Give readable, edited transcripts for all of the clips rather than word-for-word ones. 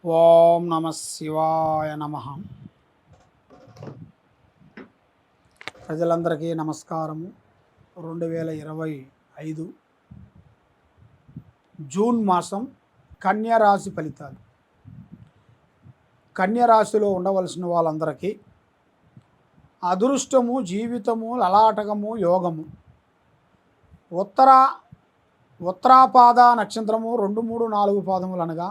ఓం నమ శివాయ నమ. ప్రజలందరికీ నమస్కారము. 2025 జూన్ మాసం కన్యరాశి ఫలితాలు. కన్యరాశిలో ఉండవలసిన వాళ్ళందరికీ అదృష్టము, జీవితము, లలాటకము, యోగము. ఉత్తరాపాద నక్షత్రము 2, 3, 4 పాదములు అనగా,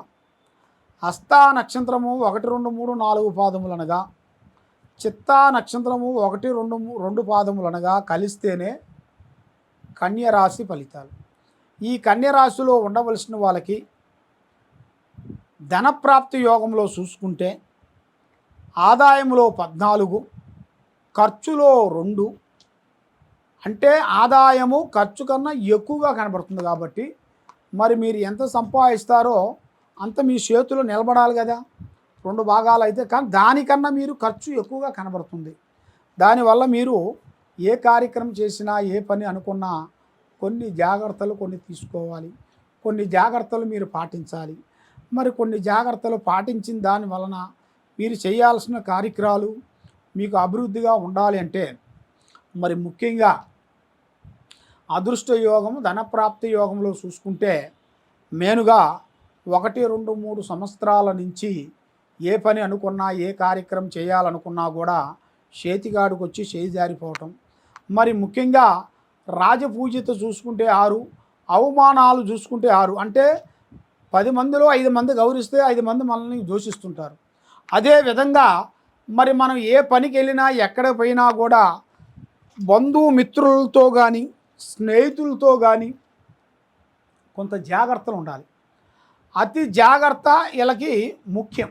హస్తా నక్షత్రము 1, 2, 3, 4 పాదములు అనగా, చిత్తా నక్షత్రము 1, 2 పాదములు అనగా కలిస్తేనే కన్యరాశి ఫలితాలు. ఈ కన్యరాశిలో ఉండవలసిన వాళ్ళకి ధనప్రాప్తి యోగంలో చూసుకుంటే ఆదాయంలో 14, ఖర్చులో 2, అంటే ఆదాయము ఖర్చు కన్నా ఎక్కువగా కనబడుతుంది. కాబట్టి మరి మీరు ఎంత సంపాదిస్తారో అంత మీ చేతిలో నిలబడాలి కదా. 2 భాగాలు అయితే, కానీ దానికన్నా మీరు ఖర్చు ఎక్కువగా కనబడుతుంది. దానివల్ల మీరు ఏ కార్యక్రమం చేసినా, ఏ పని అనుకున్నా కొన్ని జాగ్రత్తలు తీసుకోవాలి. కొన్ని జాగ్రత్తలు మీరు పాటించాలి. మరి కొన్ని జాగ్రత్తలు పాటించిన దాని వలన మీరు చేయాల్సిన కార్యక్రమాలు మీకు అభివృద్ధిగా ఉండాలి అంటే మరి ముఖ్యంగా అదృష్ట యోగము, ధనప్రాప్తి యోగంలో చూసుకుంటే మేనుగా 1, 2, 3 సంవత్సరాల నుంచి ఏ పని అనుకున్నా, ఏ కార్యక్రమం చేయాలనుకున్నా కూడా చేతిగాడికి వచ్చి చేయి జారిపోవటం. మరి ముఖ్యంగా రాజపూజిత చూసుకుంటే 6, అవమానాలు చూసుకుంటే 6. అంటే 10 మందిలో 5 మంది గౌరవిస్తే 5 మంది మనల్ని దూషిస్తుంటారు. అదేవిధంగా మరి మనం ఏ పనికి వెళ్ళినా, ఎక్కడ పోయినా కూడా బంధుమిత్రులతో కానీ, స్నేహితులతో కానీ కొంత జాగ్రత్తలు ఉండాలి. అతి జాగ్రత్త వీళ్ళకి ముఖ్యం.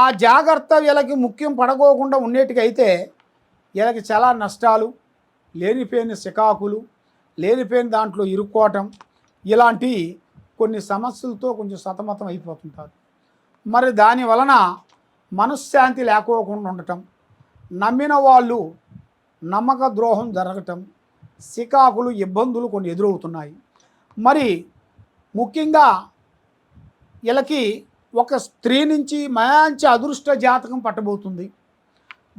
ఆ జాగ్రత్త వీళ్ళకి ముఖ్యం పడకోకుండా ఉండేటికైతే వీళ్ళకి చాలా నష్టాలు, లేనిపోయిన సికాకులు, లేనిపోయిన దాంట్లో ఇరుక్కోవటం, ఇలాంటి కొన్ని సమస్యలతో కొంచెం సతమతం అయిపోతుంటారు. మరి దాని వలన మనశ్శాంతి లేకోకుండా ఉండటం, నమ్మిన వాళ్ళు నమ్మక ద్రోహం జరగటం, సికాకులు, ఇబ్బందులు కొన్ని ఎదురవుతున్నాయి. మరి ముఖ్యంగా వీళ్ళకి ఒక స్త్రీ నుంచి మంచి అదృష్ట జాతకం పట్టబోతుంది.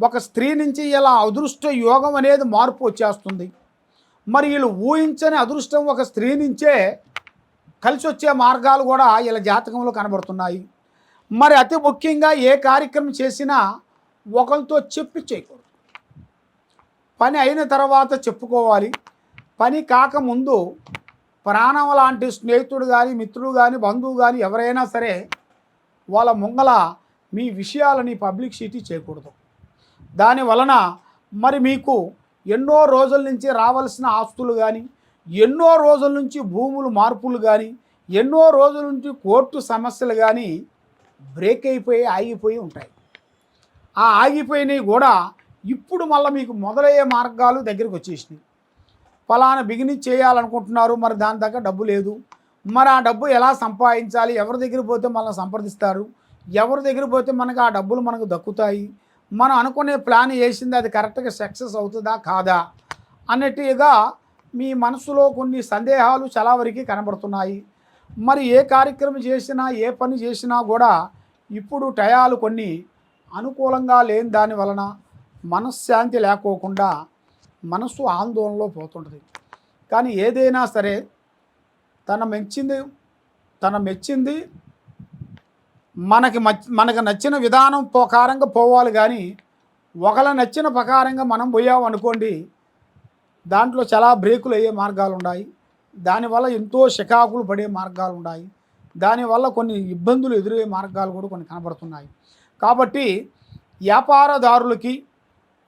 ఒక స్త్రీ నుంచి ఇలా అదృష్ట యోగం అనేది మార్పు వచ్చేస్తుంది. మరి వీళ్ళు ఊహించని అదృష్టం ఒక స్త్రీ నుంచే కలిసి వచ్చే మార్గాలు కూడా వీళ్ళ జాతకంలో కనబడుతున్నాయి. మరి అతి ముఖ్యంగా ఏ కార్యక్రమం చేసినా ఒకరితో చెప్పి చేయకూడదు. పని అయిన తర్వాత చెప్పుకోవాలి. పని కాకముందు ప్రాణం లాంటి స్నేహితుడు కానీ, మిత్రుడు కానీ, బంధువు కానీ ఎవరైనా సరే వాళ్ళ ముంగల మీ విషయాలని పబ్లిసిటీ చేయకూడదు. దానివలన మరి మీకు ఎన్నో రోజుల నుంచి రావాల్సిన ఆస్తులు కానీ, ఎన్నో రోజుల నుంచి భూములు మార్పులు కానీ, ఎన్నో రోజుల నుంచి కోర్టు సమస్యలు కానీ బ్రేక్ అయిపోయి ఆగిపోయి ఉంటాయి. ఆ ఆగిపోయినవి కూడా ఇప్పుడు మళ్ళీ మీకు మొదలయ్యే మార్గాలు దగ్గరికి వచ్చేసినాయి. ఫలానా బిగినింగ్ చేయాలనుకుంటున్నారు, మరి దాని దగ్గర డబ్బు లేదు. మరి ఆ డబ్బు ఎలా సంపాదించాలి, ఎవరి దగ్గర పోతే మనల్ని సంప్రదిస్తారు, ఎవరి దగ్గర పోతే మనకు ఆ డబ్బులు మనకు దక్కుతాయి, మనం అనుకునే ప్లాన్ వేసింది అది కరెక్ట్గా సక్సెస్ అవుతుందా కాదా అన్నట్టుగా మీ మనసులో కొన్ని సందేహాలు చాలా వరకు కనబడుతున్నాయి. మరి ఏ కార్యక్రమం చేసినా, ఏ పని చేసినా కూడా ఇప్పుడు టయాలు కొన్ని అనుకూలంగా లేని దాని వలన మనశ్శాంతి లేకోకుండా మనసు ఆందోళనలో పోతుంటుంది. కానీ ఏదైనా సరే తన మెచ్చింది మనకు నచ్చిన విధానం ప్రకారంగా పోవాలి. కానీ ఒకళ్ళ నచ్చిన ప్రకారంగా మనం పోయామనుకోండి, దాంట్లో చాలా బ్రేకులు అయ్యే మార్గాలు ఉన్నాయి. దానివల్ల ఎంతో షికాకులు పడే మార్గాలు ఉన్నాయి. దానివల్ల కొన్ని ఇబ్బందులు ఎదురయ్యే మార్గాలు కూడా కొన్ని కనబడుతున్నాయి. కాబట్టి వ్యాపారదారులకి,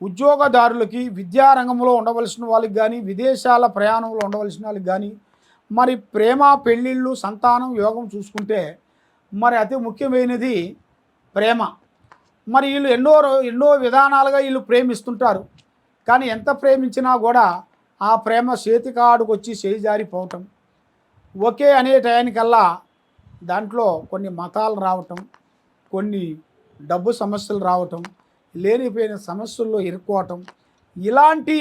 ఉద్యోగదారులకి, విద్యారంగంలో ఉండవలసిన వాళ్ళకి కానీ, విదేశాల ప్రయాణంలో ఉండవలసిన వాళ్ళకి కానీ, మరి ప్రేమ, పెళ్ళిళ్ళు, సంతానం యోగం చూసుకుంటే మరి అతి ముఖ్యమైనది ప్రేమ. మరి వీళ్ళు ఎన్నో విధానాలుగా వీళ్ళు ప్రేమిస్తుంటారు. కానీ ఎంత ప్రేమించినా కూడా ఆ ప్రేమ చేతికాడుకు వచ్చి చేయి జారిపోవటం, ఒకే అనే టయానికల్లా దాంట్లో కొన్ని మతాలు రావటం, కొన్ని డబ్బు సమస్యలు రావటం, లేనిపోయిన సమస్యల్లో ఇరుక్కోవటం, ఇలాంటి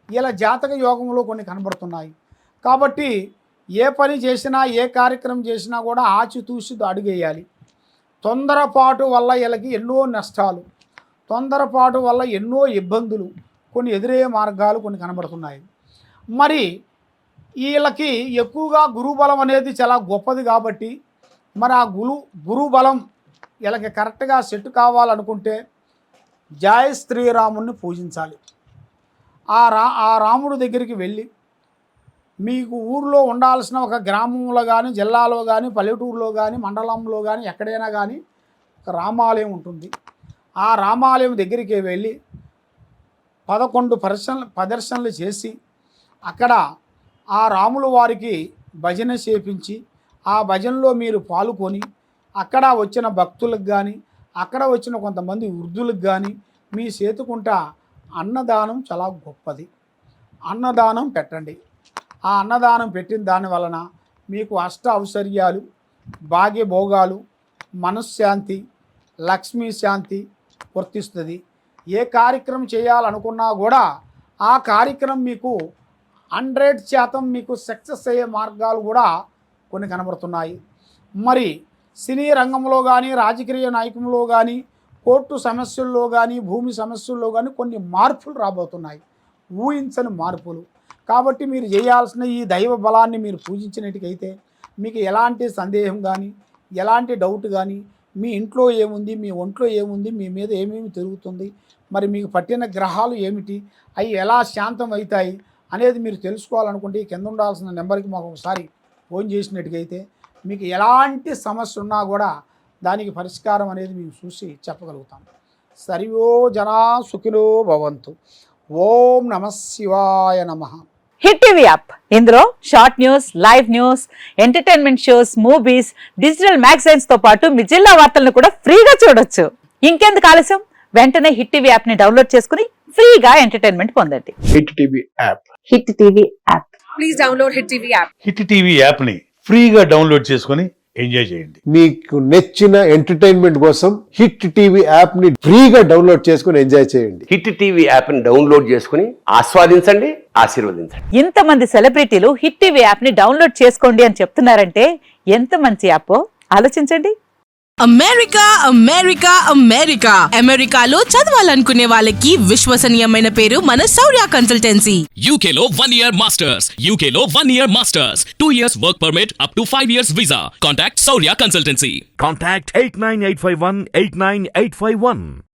ఇలా జాతక యోగంలో కొన్ని కనబడుతున్నాయి. కాబట్టి ఏ పని చేసినా, ఏ కార్యక్రమం చేసినా కూడా ఆచితూచి అడుగేయాలి. తొందరపాటు వల్ల వీళ్ళకి ఎన్నో నష్టాలు, తొందరపాటు వల్ల ఎన్నో ఇబ్బందులు, కొన్ని ఎదురయ్యే మార్గాలు కొన్ని కనబడుతున్నాయి. మరి వీళ్ళకి ఎక్కువగా గురుబలం అనేది చాలా గొప్పది కాబట్టి మరి ఆ గురుబలం వీళ్ళకి కరెక్ట్గా సెట్ కావాలనుకుంటే జయ శ్రీరాముని పూజించాలి. ఆ రాముడి దగ్గరికి వెళ్ళి మీకు ఊరిలో ఉండాల్సిన ఒక గ్రామంలో కానీ, జిల్లాలో కానీ, పల్లెటూరులో కానీ, మండలంలో కానీ, ఎక్కడైనా కానీ ఒక రామాలయం ఉంటుంది. ఆ రామాలయం దగ్గరికి వెళ్ళి 11 ప్రదర్శనలు చేసి అక్కడ ఆ రాముల వారికి భజన చేపించి ఆ భజనలో మీరు పాల్గొని అక్కడ వచ్చిన భక్తులకు కానీ, అక్కడ వచ్చిన కొంతమంది వృద్ధులకు కానీ మీ చేతుకుంట అన్నదానం చాలా గొప్పది. అన్నదానం పెట్టండి. ఆ అన్నదానం పెట్టిన దాని వలన మీకు అష్ట ఔశ్వర్యాలు, భాగ్యభోగాలు, మనశ్శాంతి, లక్ష్మీ శాంతి వర్తిస్తుంది. ఏ కార్యక్రమం చేయాలనుకున్నా కూడా ఆ కార్యక్రమం మీకు 100% మీకు సక్సెస్ అయ్యే మార్గాలు కూడా కొన్ని కనబడుతున్నాయి. మరి సినీ రంగంలో కానీ, రాజకీయ నాయకంలో కానీ, కోర్టు సమస్యల్లో కానీ, భూమి సమస్యల్లో కానీ కొన్ని మార్పులు రాబోతున్నాయి, ఊహించని మార్పులు. కాబట్టి మీరు చేయాల్సిన ఈ దైవ బలాన్ని మీరు పూజించినట్టుకైతే మీకు ఎలాంటి సందేహం కానీ, ఎలాంటి డౌట్ కానీ, మీ ఇంట్లో ఏముంది, మీ ఒంట్లో ఏముంది, మీ మీద ఏమేమి తిరుగుతుంది, మరి మీకు పట్టిన గ్రహాలు ఏమిటి, అవి ఎలా శాంతం అవుతాయి అనేది మీరు తెలుసుకోవాలనుకుంటే కింద ఉండాల్సిన నెంబర్కి మాకు ఒకసారి ఫోన్ చేసినట్టుకైతే మీకు ఎలాంటి సమస్య ఉన్నా కూడా దానికి పరిష్కారం అనేది మేము చూసి చెప్పగలుగుతాం. సర్వో జనా సుఖినో భవంతు. ఓం నమః శివాయ నమః. హిట్ టీవీ యాప్, ఇందులో short news, live news, entertainment shows, movies, digital magazines తో పాటు మీ జిల్లా వార్తలను కూడా ఫ్రీగా చూడొచ్చు. ఇంకెందుకు ఆలస్యం, వెంటనే హిట్ టీవీ యాప్ ని డౌన్లోడ్ చేసుకుని ఫ్రీగా ఎంటర్టైన్మెంట్ పొందండి. Hit TV app. Hit TV app. Please download hit TV app. Hit TV app ని ఫ్రీగా డౌన్లోడ్ చేసుకొని ఎంజాయ్ చేయండి. మీకు నచ్చిన ఎంటర్టైన్మెంట్ కోసం హిట్ టీవీ యాప్ ని ఫ్రీగా డౌన్లోడ్ చేసుకొని ఎంజాయ్ చేయండి. హిట్ టీవీ యాప్ ని డౌన్లోడ్ చేసుకుని ఆస్వాదించండి, ఆశీర్వదించండి. ఇంతమంది సెలబ్రిటీలు హిట్ టీవీ యాప్ ని డౌన్లోడ్ చేసుకోండి అని చెప్తున్నారంటే ఎంత మంచి యాప్ ఆలోచించండి. అమెరికా అమెరికా అమెరికా అమెరికాలో చదవాలనుకునే వాళ్ళకి విశ్వసనీయమైన పేరు మన శౌర్య కన్సల్టెన్సీ. UK లో 1 year masters. UK లో 1 year masters. 2 years work permit up to 5 years visa. Contact Saurya Consultancy. Contact 89851 89851.